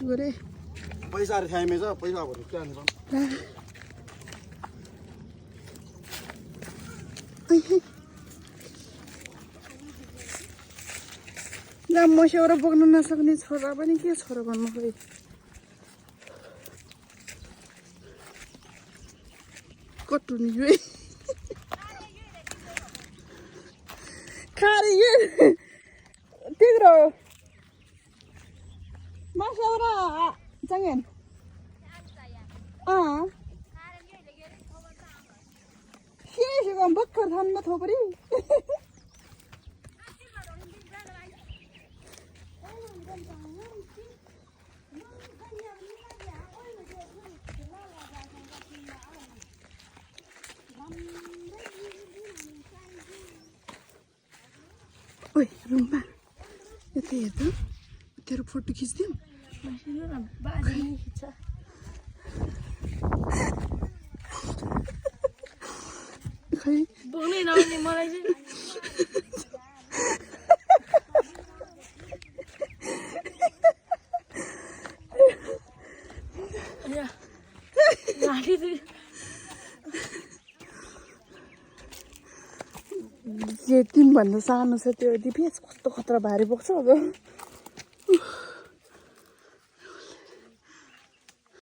गरे पैसाहरू खाइमेछ पैसा भर्नु क्या नि ला मस्याउरा बोक्न नसक्ने छोरा पनि के छोरा भन्नु खोइ कटुनी यो खारे यो तिम्रो मस्याउरा jangan sini sih kan bakar than ma thopari oi rumba itu तेरो फोटो खिच्दिम खै बोल्नै नआउने मलाई चाहिँ जे तिमीभन्दा सानो छ त्यो दिपेश कस्तो खतरा भारी बोक्छ अब